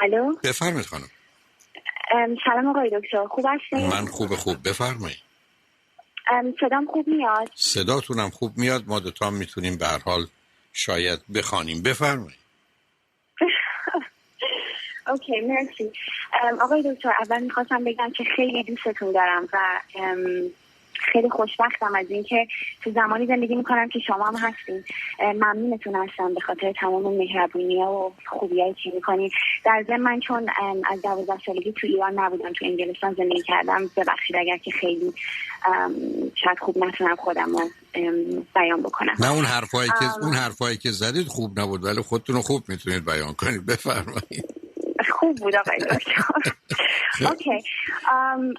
الو، بفرمایید خانم. سلام آقای دکتر، خوب هستین؟ من خوب بفرمایید. صدام خوب میاد؟ صداتونم خوب میاد. ما دوتا میتونیم به هر حال شاید بخوانیم. بفرمایید. اوکی، مرسی. آقای دکتر، اول میخواستم بگم که خیلی دوستتون دارم و خیلی خوشبختم از اینکه تو زمانی زندگی میکنم که شما هم هستین. ممنونتون هستم به خاطر تمام مهربونی‌ها و خوبیایی که میکنین. در ضمن من چون از 12 سالگی تو ایران نبودم، تو انگلستان زندگی کردم، ببخشید اگر که خیلی شاید خوب نتونم خودم رو بیان بکنم. نه، اون حرفایی که زدید خوب نبود، ولی خودتون رو خوب میتونید بیان کنید. بفرمایید. خوب بود آقای دکتر. اوکی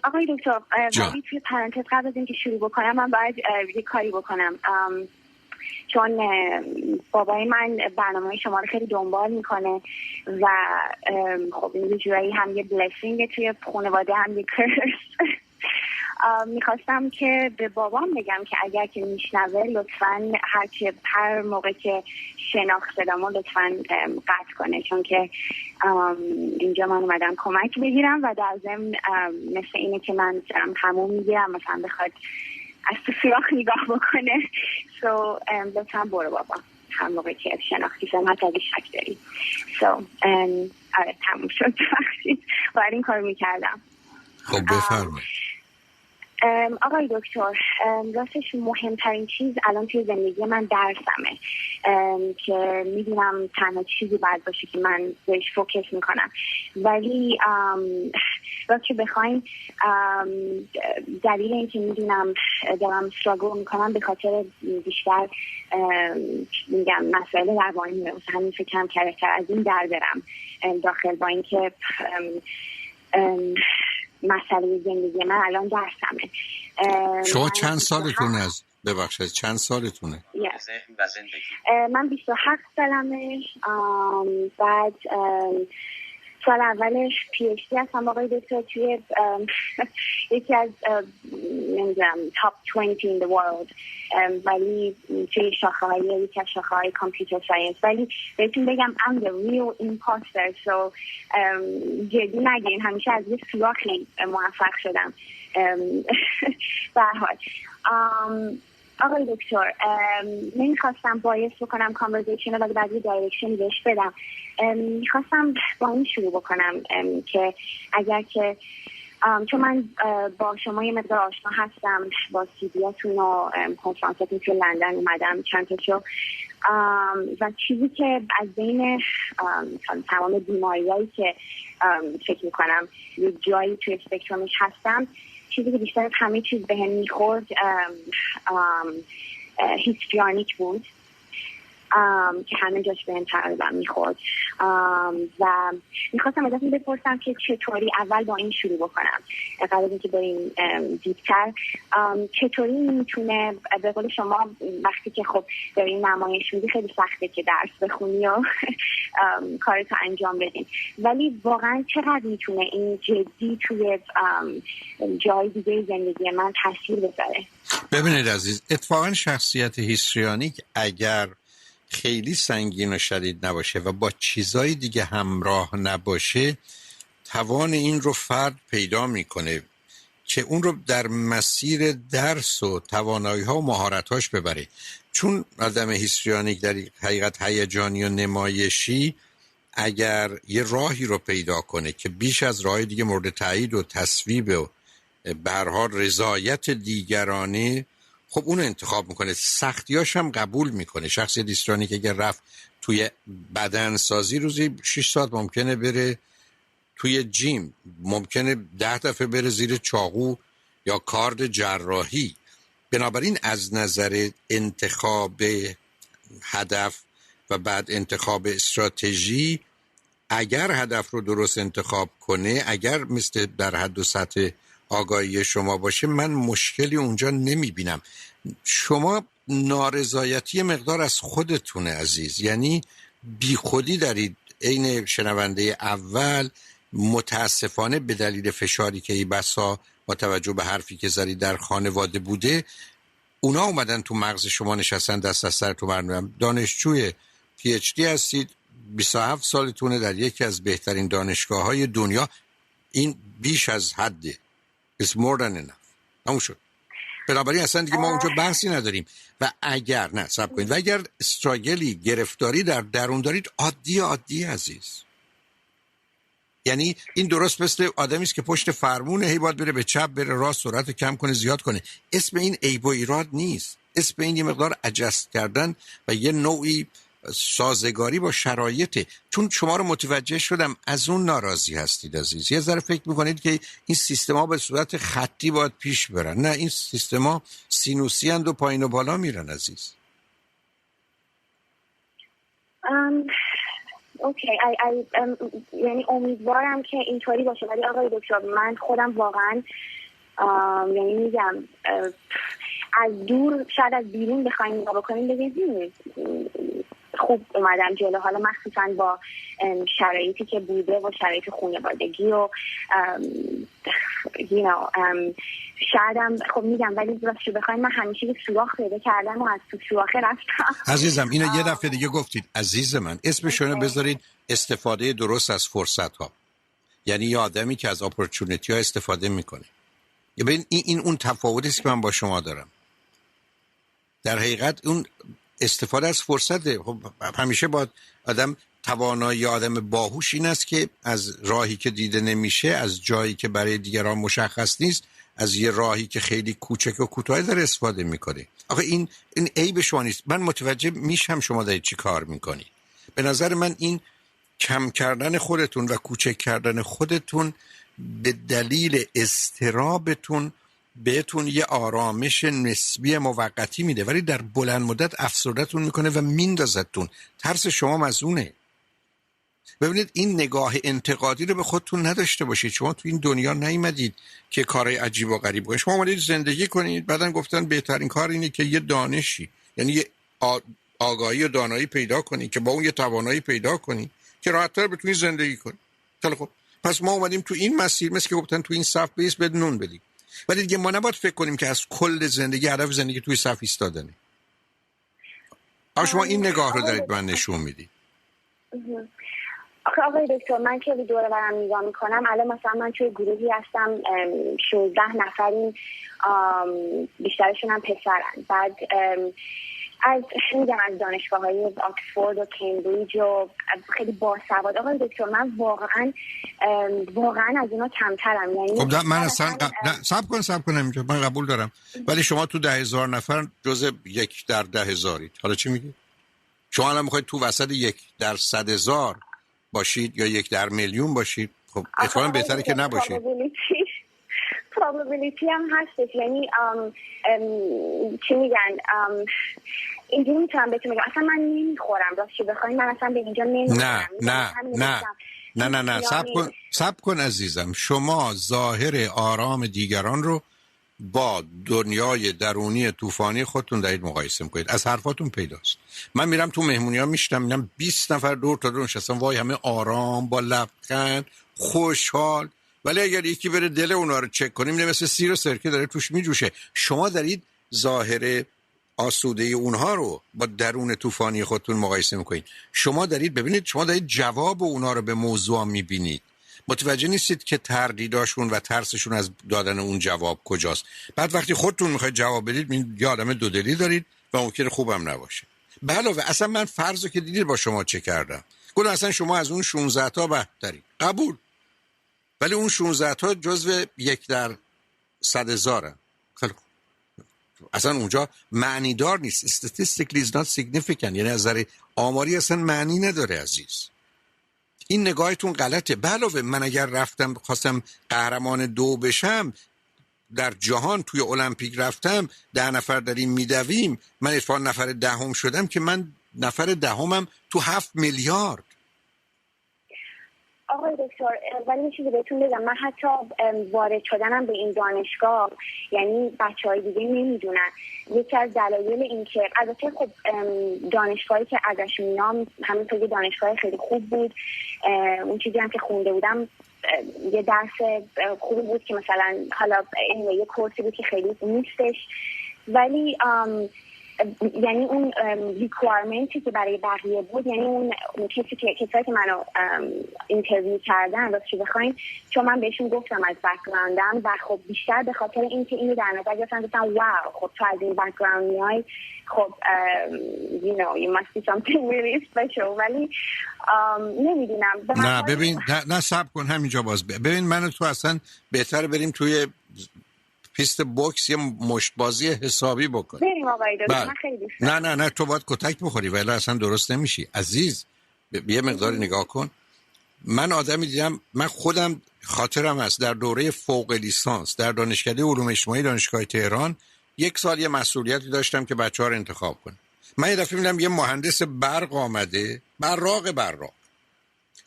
آقای دکتر، ولی توی پرانتز قبل از اینکه شروع بکنم من باید یه کاری بکنم، چون بابای من برنامه شما رو خیلی دنبال میکنه و خب این جورایی هم یه بلسینگ توی خانواده، هم یه کرس. میخواستم که به بابام بگم که اگر که میشنوه لطفاً هر موقع که شناخت صدامو لطفاً قطع کنه، چون که اینجا من اومدم کمک بگیرم و در ضمن مثل اینه که من دارم همون میگیرم، مثلا بخواد از تو سراخ نگاه بکنه. لطفاً برو بابا هر موقع که شناختی سمت اگه شک داری. آره تموم شد. بخشید باید این کار میکردم. خب بفرمایید. آقای دکتر، راستش مهمترین چیز الان توی زندگی من درسمه که میدونم تنها چیزی باید باشه که من بهش فوکس میکنم، ولی راست که بخواین دلیل این که میدونم دارم استراگل میکنم به خاطر بیشتر میگم مسائل روانی، مثلا همین فکرم کرکتر از این در برم داخل، با این که مسئله زندگی من الان درسمه. شما چند سالتونه؟ چند سالتونه؟ من 27 سالمه. بعد سال اولش PhD هستم آقای دکتر توی یکی از نمیدونم top 20 in the world، ولی توی یکی از شاخه‌های کامپیوتر ساینس. ولی بهتون بگم I'm the real imposter، so جدی نگیرین، همیشه از یه سوراخی موفق شدم. به هر حال آقای دکتر، نمیخواستم باعث بکنم کانورزیشن رو بعد یه دایرکشن بهش بدم. میخواستم با این شروع بکنم که اگر که چون من با شما یه مقدار آشنا هستم، با CVاتون و کنفرانستون توی لندن اومدم چند تا شو، و چیزی که از بین تمام بیماریایی که فکر میکنم یه جایی توی اسپکترومش هستم، چیزی که بیشتر از همه چیز به هم میخورد هیستریانیک بود که همه جاش به هم تقریبا میخورد و میخواستم ازتون بپرسم که چطوری اول با این شروع بکنم قبل از اینکه بریم دیپتر. چطوری میتونه به قول شما وقتی که خب دارین نمایش میدی خیلی سخته که درس بخونی و کارتو انجام بدین، ولی واقعا چقدر میتونه این جدی توی جای دیگه زندگی من تاثیر بذاره؟ ببینید عزیز، اتفاقا شخصیت هیستریانیک اگر خیلی سنگین و شدید نباشه و با چیزای دیگه همراه نباشه، توان این رو فرد پیدا میکنه که اون رو در مسیر درس و توانایی‌ها و مهارت‌هاش ببره. چون آدم هیستریانیک در حقیقت هیجانی و نمایشی اگر یه راهی رو پیدا کنه که بیش از راه دیگه مورد تایید و تصویب و به هر حال رضایت دیگرانه، خب اون انتخاب میکنه، سختیاش هم قبول میکنه. شخص هیستریانیک اگر رفت توی بدن سازی روزی 6 ساعت ممکنه بره توی جیم، ممکنه 10 دفعه بره زیر چاقو یا کارد جراحی. بنابراین از نظر انتخاب هدف و بعد انتخاب استراتژی، اگر هدف رو درست انتخاب کنه، اگر مثل در حد و سطح آگاهی شما باشه، من مشکلی اونجا نمیبینم. شما نارضایتی مقدار از خودتونه عزیز، یعنی بی خودی دارید. عین شنونده اول متاسفانه به دلیل فشاری که ای بسا با توجه به حرفی که زدی در خانواده بوده، اونا اومدن تو مغز شما نشستن، دست از سر تو برنامه. دانشجوی PhD هستید، 27 سالتونه در یکی از بهترین دانشگاه‌های دنیا. این بیش از حده. It's more than enough. همون شد. بنابراین اصلا دیگه ما اونجا بحثی نداریم. و اگر نه صبر کنید، و اگر استراگلی گرفتاری در درون دارید، عادی عزیز. یعنی این درست مثل آدمی است که پشت فرمونه، هی باید بره به چپ بره راست، سرعت کم کنه زیاد کنه. اسم این عیب و ایراد نیست. اسم این یه مقدار adjust کردن و یه نوعی سازگاری با شرایطه. چون شما رو متوجه شدم از اون ناراضی هستید عزیز. یه ذره فکر میکنید که این سیستما به صورت خطی باید پیش برن. نه، این سیستما سینوسی اند و پایین و بالا میرن عزیز. اوکی، یعنی امیدوارم که اینطوری باشه، ولی آقای دکتر من خودم واقعا یعنی میگم از دور، شاید از بیرون بخوایم نگاه بکنیم بگیم خوب اومدم جلو، حالا مخصوصا با شرایطی که بوده و شرایط خانوادگی و شایدم خب میگم، ولی راستش بخوایم من همیشه یه سوراخ پیدا کردم و از تو سوراخ رفتم. عزیزم اینو یه دفعه دیگه گفتید عزیز من. اسمشونو بذارید استفاده درست از فرصت ها. یعنی یه آدمی که از اپورتونیتی ها استفاده میکنه. ببین این اون تفاوتی است که من با شما دارم. در حقیقت اون استفاده از فرصته. خب همیشه با آدم توانایی آدم باهوش این است که از راهی که دیده نمیشه، از جایی که برای دیگران مشخص نیست، از یه راهی که خیلی کوچک و کوتاه داره استفاده میکنه. آخه این عیب شما نیست. من متوجه میشم شما دارید چی کار میکنی. به نظر من این کم کردن خودتون و کوچک کردن خودتون به دلیل اضطرابتون بهتون یه آرامش نسبی موقتی میده، ولی در بلند مدت افسردتون میکنه و میندازتون. ترس شما مزونه. ببینید این نگاه انتقادی رو به خودتون نداشته باشید. شما تو این دنیا نیومدید که کارهای عجیب و غریب کنید. شما اومدید زندگی کنید، بعدن گفتن بهترین کار اینه که یه دانشی، یعنی یه آگاهی و دانایی پیدا کنید که با اون یه توانایی پیدا کنید که راحت‌تر بتونید زندگی کنید. خیلی خوب، پس ما اومدیم تو این مسیر، مثل که گفتن تو این صف بیس بد نون بدید. ولی دیگه ما نباید فکر کنیم که از کل زندگی هدف زندگی توی صف ایستادنه. شما این نگاه رو دارید من نشون میدید. آقای دکتر من که دور و برم نگاه میکنم، الان مثلا من توی گروهی هستم 16 نفریم، بیشترشون هم پسرن. بعد از دانشگاه‌های آکسفورد و کمبریج و خیلی باسواد. آقای دکتر من واقعا از اینا کمترم. یعنی خب من اصلا صبر کن اینجا من قبول دارم، ولی شما تو 10,000 نفر جزء 1 در 10,000ید. حالا چی میگی؟ شما الان میخواید تو وسط 1 در 100,000 باشید یا 1 در میلیون باشید؟ خب احتمالاً بهتره که نباشید. probability هم هستش. یعنی چی میگن اینجوری میتونم بهتون بگم اصلا من نمیخورم، راستش بخواید من اصلا به اینجا نمیخورم. نه صبر کن عزیزم. شما ظاهر آرام دیگران رو با دنیای درونی طوفانی خودتون دارید مقایسه میکنید. از حرفاتون پیداست. من میرم تو مهمونی‌ها میشتم، میبینم 20 نفر دور تا دور نشستن، وای همه آرام با لبخند خوشحال، ولی اگر یکی بره دل اونا رو چک کنیم نه مثل سیر و سرکه داره توش میجوشه. شما دارید ظاهر آسوده اونها رو با درون طوفانی خودتون مقایسه میکنید. شما دارید ببینید، شما دارید جواب اونها رو به موضوع میبینید، متوجه نیستید که تردیداشون و ترسشون از دادن اون جواب کجاست. بعد وقتی خودتون میخواید جواب بدید یه آدم دودلی دارید و ممکنه خوبم نباشه. به علاوه اصلا من فرضو که دیدید با شما چه کردم، گفتم اصلا شما از اون 16 تا بهترید. قبول، ولی اون 16 تا جزو 1 در 100,000 خیلی خوب. اصلا اونجا معنی دار نیست. statistically is not significant. یعنی از نظر آماری اصلا معنی نداره عزیز. این نگاهتون غلطه. به علاوه من اگر رفتم خواستم قهرمان 2 بشم در جهان، توی المپیک رفتم 10 نفر داریم میدویم، من اتفاقا نفر 10 شدم که من نفر 10 تو 7 میلیارد. آقای دکتر ولی یه چیزی بهتون بگم، من حتی وارد شدنم به این دانشگاه، یعنی بچه‌های دیگه نمیدونن، یکی از دلایل این که البته خب دانشگاهی که ازش میام همینطور دانشگاه خیلی خوب بود، اون چیزی هم که خونده بودم یه درس خوبی بود که مثلا حالا یه کورسی بود که خیلی نیستش، ولی یعنی اون ریکوایرمنتی که برای بقیه بود، یعنی اون کسایی که منو اینترویو کردن راستش بخواین، چون من بهشون گفتم از بک‌گراندم و خب بیشتر به خاطر اینکه اینو در نظر گرفتن، گفتم واو خب تو از این بک‌گراند میای، خب you know you must be something really special. ولی نمیدونم. نه ببین، نه صبر کن همینجا باز ببین، من و تو اصلا بهتره بریم توی پیست بوکس یه مشت بازی حسابی بکن. بریم آقای دکتر، من خیلی دوست دارم. نه تو باید کتک بخوری ولی اصلا درست نمیشی عزیز. یه مقداری نگاه کن. من آدمی دیدم، من خودم خاطرم هست در دوره فوق لیسانس در دانشکده علوم اجتماعی دانشگاه تهران 1 سال یه مسئولیتی داشتم که بچه‌ها رو انتخاب کنم. من یه دفعه می‌بینم یه مهندس برق آمده، براق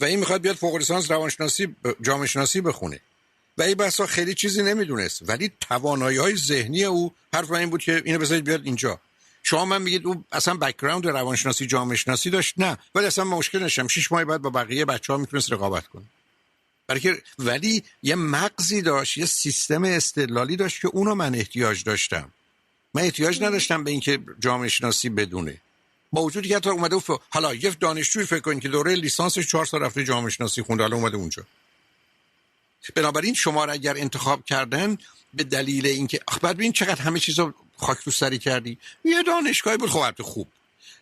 و این میخواد بیاد فوق لیسانس روانشناسی جامعه شناسی بخونه و این بحثا خیلی چیزی نمیدونست، ولی توانایی‌های ذهنی او حرف من این بود که اینو بذارید بیاد اینجا. شما من میگید او اصلا بک‌گراند روانشناسی جامعه شناسی داشت؟ نه، ولی اصلا مشکل نشم 6 ماه بعد با بقیه بچه‌ها میتونست رقابت کنه. ولی یه مغزی داشت، یه سیستم استدلالی داشت که اونو من احتیاج داشتم. من احتیاج نداشتم به اینکه جامعه شناسی بدونه. با وجودی که حتی اومده حالا یه دانشجوی فکر کنید که دوره لیسانسش 4 سال رفته جامعه شناسی خونده، حالا اومده اونجا. بنابراین شما را اگر انتخاب کردن به دلیل اینکه بعد ببین چقدر همه چیزو خاک تو سری کردی. یه دانشگاهی بود خب خوب،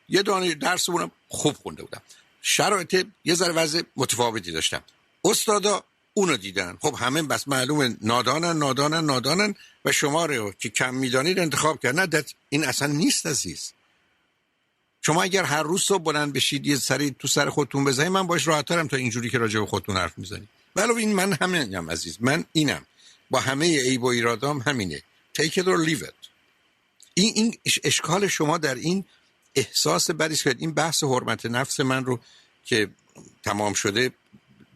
یه درسمون خوب خونده بودم، شرایط یه ذره وضع متفاوتی داشتم، استادا اونو دیدن، خب همه بس معلومه نادانن و شما رو که کم میدانید انتخاب کردن. نه این اصلا نیست عزیز. شما اگر هر روز صبح بلند بشید یه سری تو سر خودتون بزنید، من باش راحت‌ترم تا اینجوری که راجع به خودتون حرف میزنید. ولی این من همینم عزیز، من اینم با همه عیب و ایرادام همینه. take it or leave it. این اشکال شما در این احساس بدیست که این بحث حرمت نفس من رو که تمام شده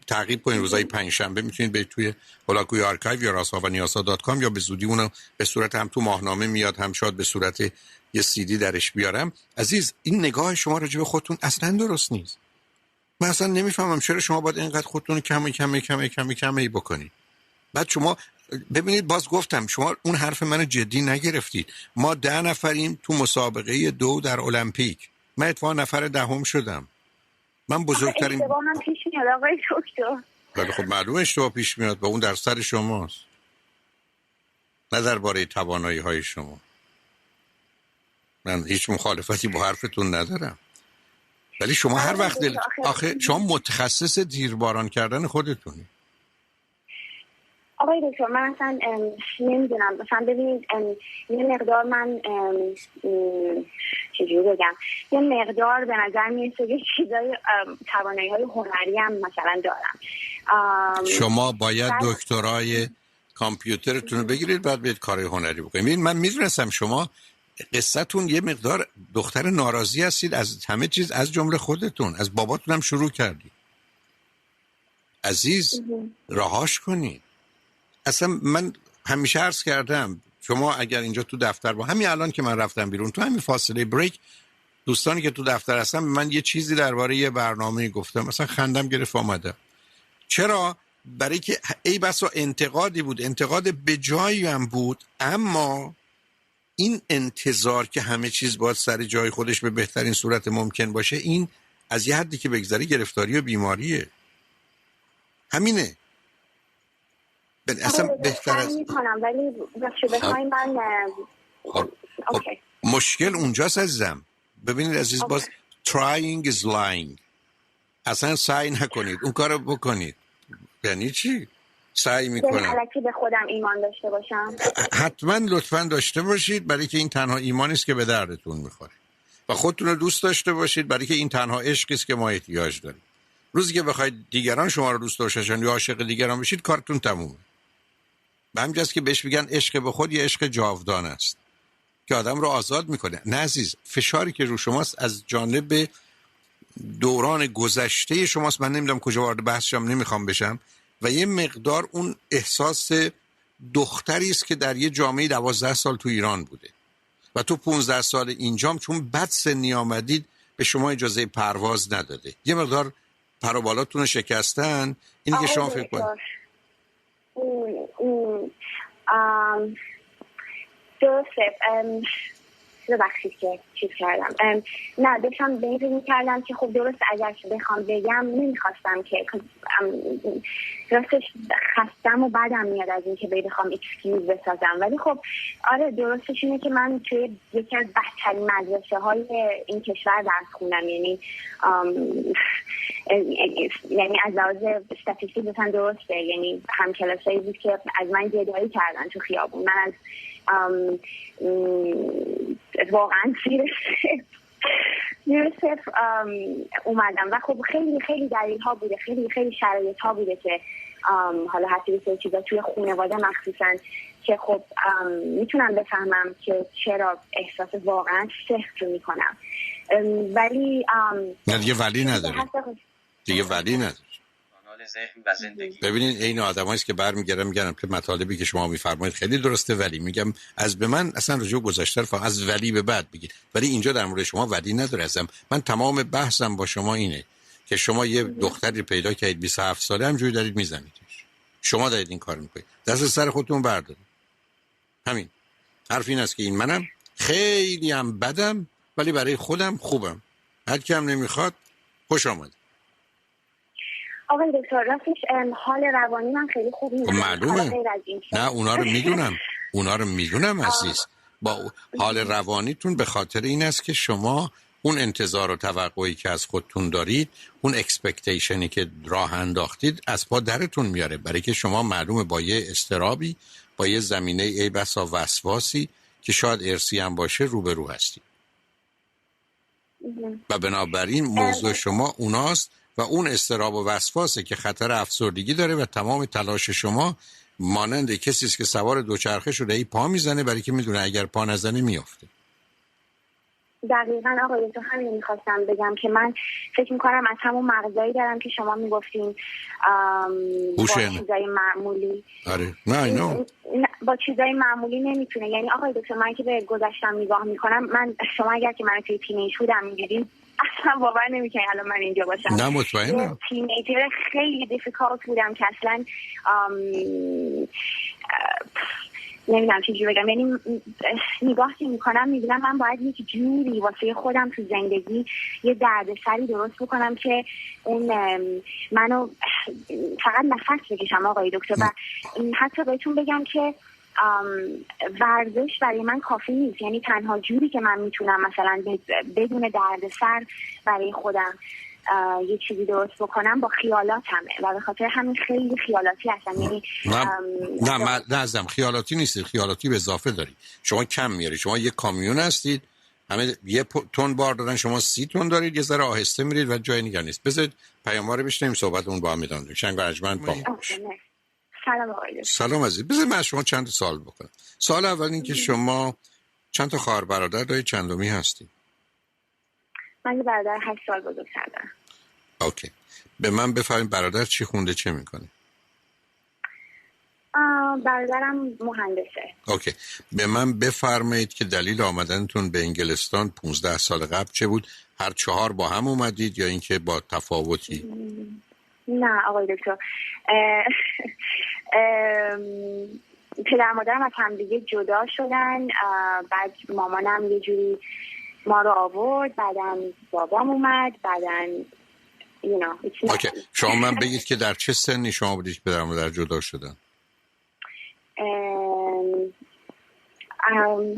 تعقیب کنین. روزای پنجشنبه میتونید برید توی هولاکوی آرکایو یا rashavaniyasa.com یا به زودی اونو به صورت هم تو ماهنامه میاد، هم شاید به صورت یه CD درش بیارم. عزیز این نگاه شما راجع به خودتون اصلا درست نیست. من اصلا نمیفهمم چرا شما باید اینقدر خودتون کمی بکنید. بعد شما ببینید، باز گفتم شما اون حرف منو جدی نگرفتید. ما 10 نفریم تو مسابقه 2 در المپیک، من اتفاقا نفر 10 شدم. من بزرگترین اشتباه هم پیش میاد آقای دکتر. ولی خب معلومه اشتباه پیش میاد و اون در سر شماست، نه درباره توانایی های شما. من هیچ مخالفتی با حرفتون ندارم، ولی شما هر وقت آخه شما متخصص دیرباران کردن خودتونی. آقای دکتر من اصلا نمیدونم، مثلا ببینید یه مقدار من چجوری بگم، یه مقدار به نظر میرسه که چیزای توانایی های هنری هم مثلا دارم. شما باید دکترای کامپیوترتون رو بگیرید بعد بیاید کار هنری بکنید. من میدونستم شما قصتون یه مقدار دختر ناراضی هستید از همه چیز، از جمله خودتون، از باباتون هم شروع کردید. عزیز رهاش کنید. اصلا من همیشه عرض کردم شما اگر اینجا تو دفتر با همین الان که من رفتم بیرون تو همین فاصله بریک، دوستانی که تو دفتر هستن من یه چیزی درباره یه برنامه گفتم، مثلا خندم گرفت آمده. چرا؟ برای که ای بسا انتقادی بود، انتقاد به جایی هم بود، اما این انتظار که همه چیز باید سر جای خودش به بهترین صورت ممکن باشه، این از یه حدی که بگذره گرفتاری و بیماریه. همینه. اصلا بهتر است میکنم ولی بخوایم من مشکل اونجاست عزیزم. ببینید عزیز باز trying is lying. اصلا سعی نکنید اون کارو بکنید. یعنی چی؟ سعی میکنم الکی به خودم ایمان داشته باشم. حتما لطفا داشته باشید، برای که این تنها ایمانی است که به دردتون میخوره. و خودتون رو دوست داشته باشید، برای که این تنها عشقی است که ما احتیاج داریم. روزی که بخواید دیگران شما رو دوست داشتن یا عاشق دیگران بشید کارتون تمومه. به همینجاست که بهش میگن عشق به خود یه عشق جاودان است که آدم رو آزاد میکنه. نه عزیز، فشاری که رو شماست از جانب دوران گذشته شماست. من نمیدونم کجا وارد بحثم نمیخوام بشم. و یه مقدار اون احساس دختری است که در یه جامعه 12 سال تو ایران بوده و تو 15 سال اینجام چون بد سنی آمدید به شما اجازه پرواز نداده. یه مقدار پر و بالاتون رو شکستن. اینی که شما فکر کنید درسته. ببخشید که چیز کردم. نه داشتم به این فکر می‌کردم که خب درست اگر که بخوام بگم نمیخواستم که راستش خستم و بعدم میاد از این که بخوام اکسکیوز بسازم، ولی خب آره درستش اینه که من توی یکی از بهترین مدرسه‌های این کشور درس خوندم، یعنی از لحاظ استاتیستیک مثلا درسته، یعنی همکلاسایی بود که از من گدایی کردن تو خیابون. من از واقعا صفر اومدم و خب خیلی خیلی دلیل ها بوده، خیلی خیلی شرایط ها بوده که حالا حتی به چیزا توی خانواده مخصوصا که خب میتونم بفهمم که چرا احساس واقعا سخت رو میکنم، ولی دیگه ولی نداره، دیگه ولی نداره. ببینید این آدمایی که برمیگردن میگن که مطالبی که شما میفرمایید خیلی درسته، ولی میگم از به من اصلا رجوع گذشته رو از ولی به بعد بگید، ولی اینجا در مورد شما ولی نداره. ازم من تمام بحثم با شما اینه که شما یه دختری پیدا کردید 27 ساله همجوری دارید میزنیدش، شما دارید این کارو میکنید، دست سر خودتون بردارید. همین حرف این است که این منم خیلی هم بدم ولی برای خودم خوبم، هر کی هم نمیخواد خوش آمد. آقای دکتر راستش حال روانی من خیلی خوب نیست. معلومه. نه اونا رو میدونم عزیز. با حال روانیتون به خاطر این است که شما اون انتظار و توقعی که از خودتون دارید، اون اکسپکتیشنی که راه انداختید از پا درتون میاره، برای که شما معلومه با یه اضطرابی، با یه زمینه ای بسا وسواسی که شاید ارثی هم باشه روبرو هستید و بنابراین موضوع شما اوناست و اون اضطراب و وسواسه که خطر افسردگی داره و تمام تلاش شما مانند کسی است که سوار دوچرخه شده ای پا میزنه برای که میدونه اگر پا نزنه میافته. دقیقاً آقای دکتر همین میخواستم بگم که من فکر میکنم از همون مغزایی دارم که شما میگفتین با چیزای معمولی. آره نه با چیزای معمولی نمیتونه، یعنی آقای دکتر من که به گذشتم نگاه میکنم، من شما اگر که من توی تینیج بودم میدیدین اصلا باور نمیکنی الان من اینجا باشم. نه مطمئنم تینیجر خیلی دیفیکالت بودم که اصلا نمیدونم چیزی بگم، یعنی نگاه که میکنم میبینم من باید یک جوری واسه خودم تو زندگی یه دردسری درست بکنم که اون منو فقط نفس بکشم آقای دکتر. و حتی بهتون بگم که ورزش برای من کافی نیست، یعنی تنها جوری که من میتونم مثلا بدون دردسر برای خودم یه چیزی درست بکنم با خیالاتمه و به خاطر همین خیلی خیالاتی هستم. یعنی نه ازم خیالاتی نیست، خیالاتی به اضافه داری، شما کم میاری، شما یه کامیون هستید همه یه تن بار دارن، شما 30 تن دارید، یه ذره آهسته میرید و جای نگه نیست. بذارید پیام‌ها رو بشنویم صحبتمون با هم ادامه بدیم. شنگ و ارجمند با ما. سلام آقای. سلام عزیز. بذارید من از شما چند سوال بکنم. سوال اول این که شما چند تا خواهر برادر دارید، چندمی هستید؟ من برادر 8 سال بزرگتر دارم. اوکی. به من بفرمایید برادر چی خونده چه میکنه؟ برادرم مهندسه. اوکی. به من بفرمایید که دلیل آمدنتون به انگلستان 15 سال قبل چه بود؟ هر 4 با هم اومدید یا اینکه با تفاوتی؟ نه آقای دکتر، پدر مادرم از همدیگه جدا شدن، بعد مامانم یه جوری ما رو آورد، بعدم بابام اومد، بعدن اوکی. شما من بگید که در چه سنی شما بودید پدر مادر جدا شدن؟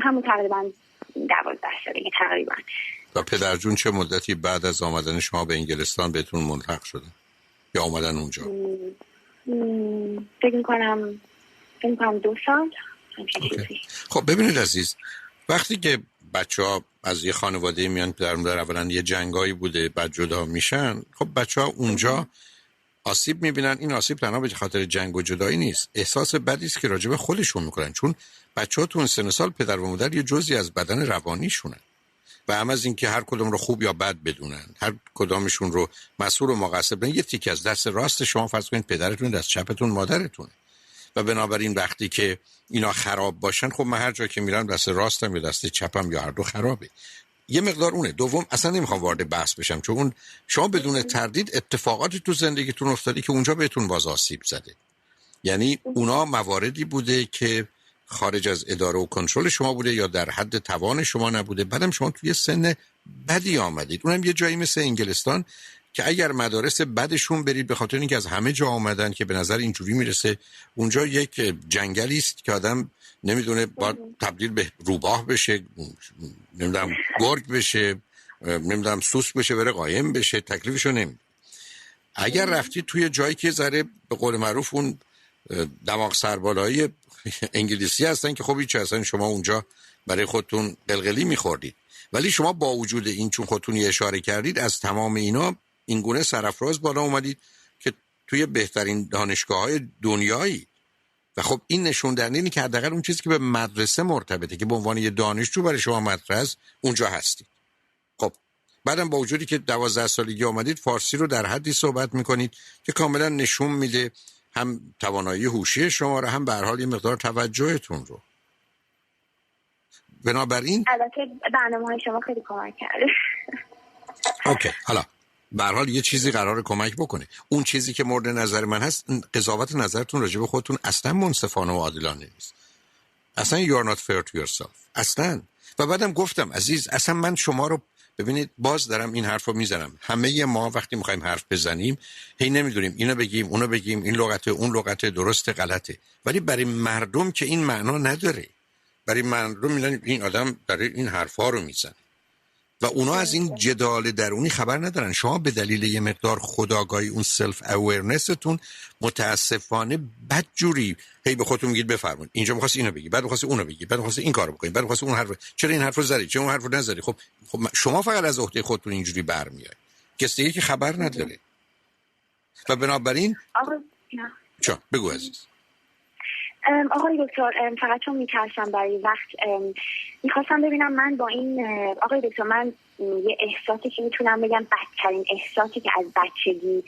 همون تقریبا 12 سالگی تقریبا. و پدر جون چه مدتی بعد از آمدن شما به انگلستان بهتون ملحق شدن یا آمدن اونجا؟ فکر میکنم 2 سال. خب ببینید عزیز، وقتی که بچه‌ها از یه خانواده میان پدر مادر اولا یه جنگایی بوده بعد جدا میشن، خب بچه‌ها اونجا آسیب میبینن. این آسیب تنها به خاطر جنگ و جدایی نیست، احساس بدی است که راجع به خودشون میکنن، چون بچه‌ها تو اون سن سال پدر و مادر یه جزئی از بدن روانیشونن و هم از این که هر کدوم رو خوب یا بد بدونن، هر کدامشون رو مسئول و مقصر بدونن. یه تیکه از دست راست شما فرض کنید پدرتون، دست چپتون مادرتونه و بنابراین وقتی که اینا خراب باشن، خب من هر جا که میرم دست راستم یا دست چپم یا هر دو خرابه. یه مقدار اونه. دوم اصلا نمیخوام وارد بحث بشم، چون اون شما بدون تردید اتفاقاتی تو زندگیتون افتاده که اونجا بهتون باز آسیب زده، یعنی اونا مواردی بوده که خارج از اداره و کنترل شما بوده یا در حد توان شما نبوده. بعدم شما توی سن بدی آمدید، اونم یه جایی مثل انگلستان که اگر مدارس بدشون برید به خاطر اینکه از همه جا آمدن که به نظر اینجوری میرسه اونجا یک جنگلی است که آدم نمیدونه باید تبدیل به روباه بشه، نمیدونم گرگ بشه، نمیدونم سوس بشه، بره قایم بشه، تکلیفشو نمیدونه. اگر رفتی توی جایی که ذره به قول معروف اون دماغ سربالایی انگلیسی هستن که خب هیچ اصلا شما اونجا برای خودتون قلقلی میخوردید، ولی شما با وجود این چون خودتون اشاره کردید از تمام اینا این گونه سرافراز بالا اومدید که توی بهترین دانشگاه‌های دنیایی و خب این نشون دهنده اینه که حداقل اون چیزی که به مدرسه مرتبطه که به عنوان یه دانشجو برای شما مدرسه اونجا هستید. خب بعدم با وجودی که 12 سالگی آمدید فارسی رو در حدی صحبت میکنید که کاملا نشون میده هم توانایی هوشی شما رو هم به هر حال یه مقدار توجهتون رو. بنابراین البته برنامه‌های شما خیلی کمک کرده. اوکی، حالا به هر حال یه چیزی قراره کمک بکنه. اون چیزی که مورد نظر من هست قضاوت نظرتون راجع به خودتون اصلا منصفانه و عادلانه نیست. اصلا you're not fair to yourself. اصلا. و بعدم گفتم عزیز اصلا من شما رو ببینید باز دارم این حرف رو میزنم. همه ما وقتی میخوایم حرف بزنیم هی نمیدونیم اینو بگیم اونو بگیم، این لغته اون لغته، درسته غلطه، ولی برای مردم که این معنا نداره. برای مردم میدونید این آدم داره این حرفا رو میزنه و اونا از این جدال درونی خبر ندارن. شما به دلیل یه مقدار خودآگاهی اون سلف اویرنستون متاسفانه بدجوری هی به خودتون میگید بفرمایید اینجا می‌خواست اینو بگی، بعد می‌خواست اونو بگی، بعد می‌خواست این کارو بکنید، بعد می‌خواست اون حرف، چرا این حرفو زدی، چرا اون حرفو نزدی؟ خب شما فقط از عهده خودتون اینجوری برمیاد، کسی دیگه که خبر نداره. و بنابراین چا بگو عزیز. آقای دکتر فقط چون میترسم برای وقت میخواستم ببینم من با این آقای دکتر من یه احساسی که میتونم بگم بدترین احساسی که از بچگی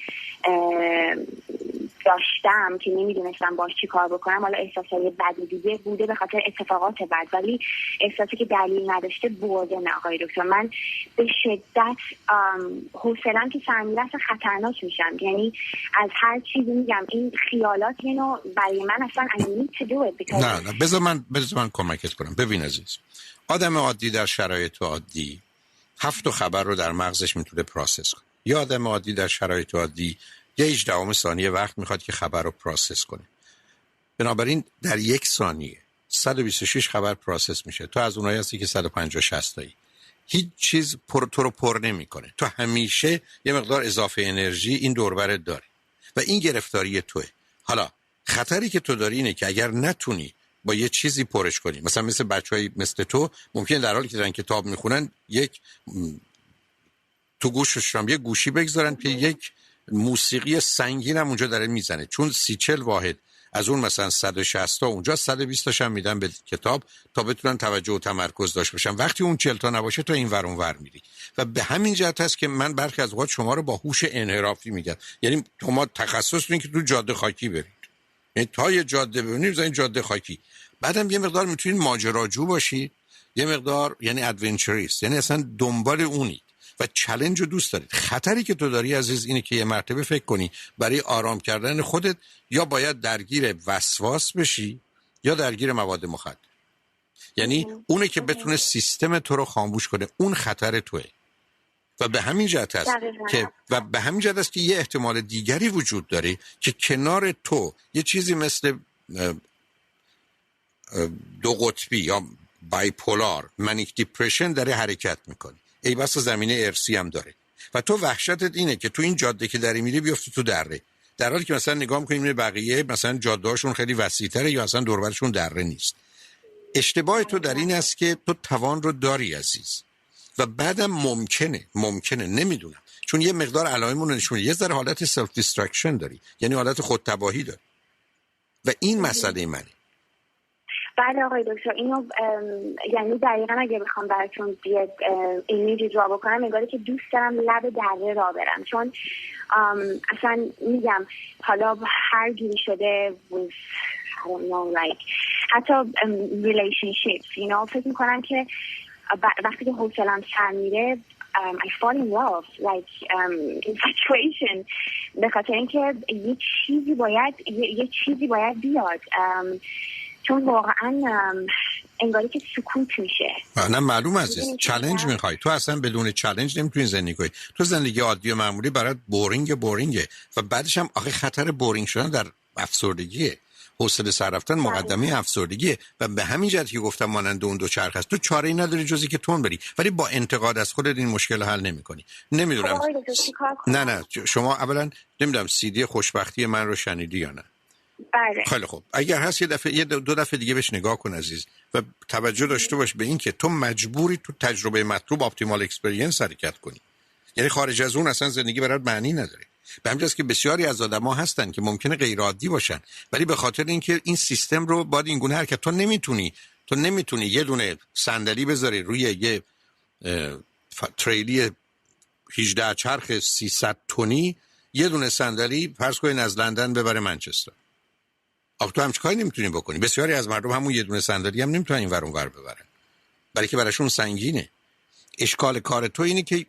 داشتم که نمیدونستم باش چی کار بکنم، حالا احساسای بدی دیگه بوده به خاطر اتفاقات بد، ولی احساسی که دلیل نداشته بردن آقای دکتر. من به شدت حوصله‌ام که سر میره خطرناک میشم، یعنی از هر چیزی میگم این خیالات اینو برای من اصلا I need to do it نه بذار من کمکت کنم. ببین عزیز، آدم عادی در شرایط عادی 7 خبر رو در مغزش میتونه پروسس کنه. یا آدم عادی در شرایط عادی 18 ثانیه وقت میخواد که خبر رو پروسس کنه. بنابراین در 1 ثانیه 126 خبر پروسس میشه. تو از اونایی هستی که 150-60 تایی. هیچ چیز تو رو پر نمیکنه. تو همیشه یه مقدار اضافه انرژی این دور برت داری و این گرفتاری توئه. حالا خطری که تو داری اینه که اگر نتونی با یه چیزی پرش کنی، مثل بچه‌ای مثل تو ممکنه در حالی که دارن کتاب میخونن یک تو گوششون یه گوشی بگذارن که یک موسیقی سنگین هم اونجا داره میزنه، چون 30-40 واحد از اون مثلا 160 تا اونجا 120 تاش هم میدن به کتاب تا بتونن توجه و تمرکز داشته باشن. وقتی اون 40 تا نباشه تو این ور اون ور میری و به همین جهت هست که من برخی از اوقات شما رو با هوش انحرافی میگم. یعنی شما تخصص دارین که تو جاده خاکی برید، یعنی تا یه جاده ببینید این جاده خاکی، بعدم یه مقدار میتونید ماجراجو باشید، یه مقدار یعنی ادونچریست، یعنی اصلا دنبال اونید و چالش رو دوست دارید. خطری که تو داری عزیز اینه که یه مرتبه فکر کنی برای آرام کردن خودت یا باید درگیر وسواس بشی یا درگیر مواد مخدر. یعنی اونه که بتونه سیستم تو رو خاموش کنه، اون خطر توئه. و به همین جهت است که یه احتمال دیگری وجود داره که کنار تو یه چیزی مثل دو قطبی یا بایپولار منیک دیپرشن داره حرکت میکنه. ای بس زمینه ارسی هم داره و تو وحشتت اینه که تو این جاده که داری میری بیفتی تو دره، در حالی که مثلا نگاه میکنیم بقیه مثلا جاده‌هاشون خیلی وسیع‌تره یا اصلا دور و برشون دره نیست. اشتباه تو در این است که تو توان رو داری عزیز و بعدم ممکنه نمیدونم، چون یه مقدار علائممون نشون میده یه ذره حالت سلف دیسترکشن داری، یعنی حالت خودتباهی داری و این مسئله منه. بله آقای دکتر، اینو یعنی دقیقا اگه بخوام براتون یه ایمیجی درا بکنم انگاره که دوست دارم لب دره را برم، چون اصلا میگم حالا هر جوری شده I don't know like حتی relationships فکر میکنم که وقتی که حوصله‌ام سر میره I fall in love like infatuation به خاطر اینکه یه چیزی باید بیاد. چون واقعا انگاری که سکوت میشه. نه معلوم عزیز، چالش میخوای. تو اصلا بدون چالش نمیتونی زندگی کنی. تو زندگی عادی و معمولی برات بورینگه و بعدش هم آخه خطر بورینگ شدن در افسردگیه. حوصله سر رفتن مقدمه افسردگیه و به همین جهت که گفتم مانند اون دو چرخ است. تو چاره‌ای نداری جزی که تون بری، ولی با انتقاد از خودت این مشکل حل نمی‌کنی. نمیدونم. نه شما اولا نمیدونم CD خوشبختی من رو شنیدی یا نه؟ بله. خیلی خوب. اگر هست یه دو دفعه دیگه بهش نگاه کن عزیز و توجه داشته باش به این که تو مجبوری تو تجربه مطلوب اپتیمال اکسپریانس حرکت کنی. یعنی خارج از اون اصلا زندگی برات معنی نداره. به همین جاست که بسیاری از آدم‌ها هستن که ممکنه غیر عادی باشن، ولی به خاطر اینکه این سیستم رو باید این گونه حرکت، تو نمیتونی یه دونه صندلی بذاری روی یه تریلی 18 چرخ 300 تنی، یه دونه صندلی فرض کنین از لندن ببره منچستر. آخه تو همچین کاری نمیتونی بکنی. بسیاری از مردم همون یه دونه صندلی هم نمیتونن این ور اون ور ببرن، برای که براشون سنگینه. اشکال کار تو اینه که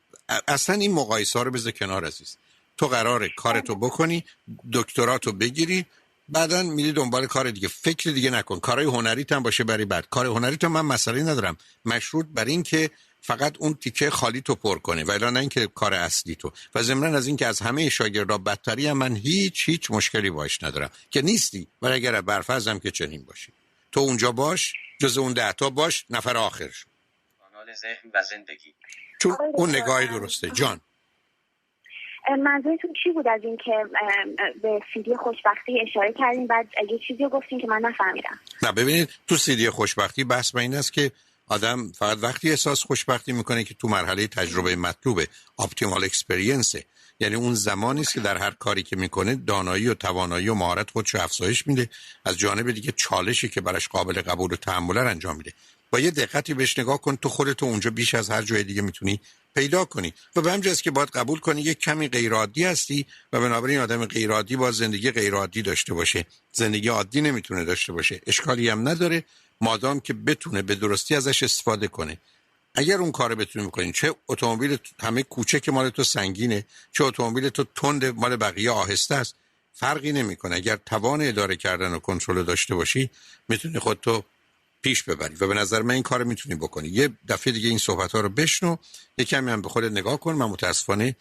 اصلا این مقایسه رو بذار کنار عزیز. تو قراره کارتو بکنی، دکتراتو بگیری، بعدن میری دنبال کار دیگه. فکر دیگه نکن. کارهای هنریت هم باشه بری بعد. کار هنریت من مسئله ندارم، مشروط بر این که فقط اون تیکه خالی تو پر کنه و الا نه اینکه کار اصلی تو. و ضمن از این که از همه شاگردا بدتری هم من هیچ مشکلی باش ندارم که نیستی، ولی اگر برفرضم که چنین باشی تو اونجا باش، جز اون 10 تا باش، نفر آخر شو. کانال ذهن و زندگی. چون اون نگاهی درسته جان. منظورتون چی بود از این که به CD خوشبختی اشاره کردین بعد یه چیزی رو گفتین که من نفهمیدم؟ نه ببینید، تو CD خوشبختی بحث به این است که آدم فقط وقتی احساس خوشبختی میکنه که تو مرحله تجربه مطلوبه، اپتیمال اکسپریانس، یعنی اون زمانی است که در هر کاری که میکنه دانایی و توانایی و مهارت خودش رو افزایش میده، از جانب دیگه چالشی که براش قابل قبول و تحمل انجام میده. با یه دقتی بهش نگاه کن، تو خودت اونجا بیش از هر جای دیگه میتونی پیدا کنی و به همین جاست که باید قبول کنی یک کمی غیر عادی هستی و بنابراین آدم غیر عادی با زندگی غیر عادی داشته باشه. زندگی عادی نمیتونه داشته باشه. اشکالی هم نداره مادام که بتونه به درستی ازش استفاده کنه. اگر اون کارو بتونی میکنین، چه اتومبیل همه کوچک مال تو سنگینه، چه اتومبیل تو تند مال بقیه آهسته است، فرقی نمیکنه. اگر توان اداره کردن و کنترل داشته باشی میتونی خودتو پیش ببری و به نظر من این کارو میتونی بکنی. یه دفعه دیگه این صحبت ها رو بشنو، یه کمی هم به خودت نگاه کن. من متاسفانه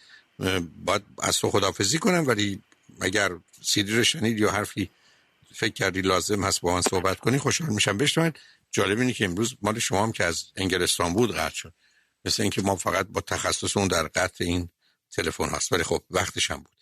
باید از تو خداحافظی کنم، ولی اگر CD رو شنید یا حرفی فکر کردی لازم هست با من صحبت کنی خوشحال میشم بشنوید. جالب اینه که امروز مال شما هم که از انگلستان بود قطع شد، مثل اینکه ما فقط با تخصص اون در قطع این تلفن هست، ولی خب وقتش هم بود.